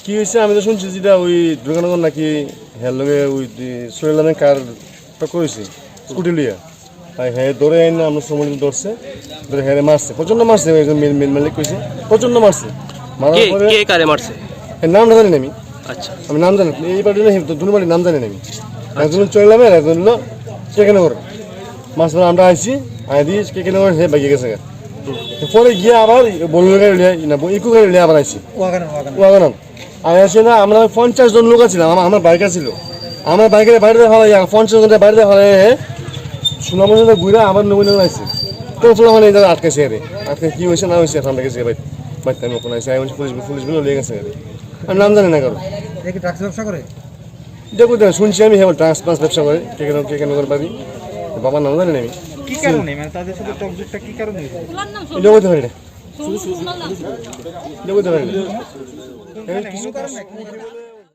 কি হয়েছে আমি তো শুনছি যেটা ওই দুর্গানগর নাকি হ্যার লগে ওই সোহেল নামে কার টক্কর হয়েছে স্কুটি লিয়া হ্যাঁ ধরে আইন না আমরা সময় ধরছে ধরে হ্যাঁ মারছে প্রচন্ড মারছে মেন মালিক কইছে প্রচন্ড মারছে মারার পরে কে কারে মারছে নামটা জানি না আমি। আচ্ছা আমি নাম জানি এই পার্টি না দুটো বাড়ির নাম জানি না আমি। একজন চলে আর একজন হলো কেকেনগর মাছ আমরা আইছি আই দিয়ে কেকেনগর হে বাইকে গেছে পরে গিয়ে আবার বলুন গাড়ি না ইকো গাড়ি নিয়ে আবার আইছি ওয়াগানাম আর আসে না আমরা 50 জন লোক ছিলাম আমার বাইক ছিল আমার বাইকের বাইরে হয় 50 জনের বাইরে হয় সুনামগঞ্জে ঘুরে আবার নবীনগর আইছি তো ফোলা মানে আটকেছে রে আটকে কি হয়েছে না হয়েছে ঠান্ডা গেছে ভাই বাইতে আমি ওখানে আইছি পুলিশগুলো লেগে গেছে আমি নাম জানি না কারো ড্রাগস ব্যবসা করে দেখো শুনছি আমি হ্যাঁ ট্রান্সপ্লান্স ব্যবসা করে কেকেনগর বাড়ি বাবার নাম জানি না আমি কি কারণে মানে তাদের সাথে টকজুকটা কি কারণে হয়েছে এটা বলতে পারি না এটা বলতে পারি না কিছু কারণ নাই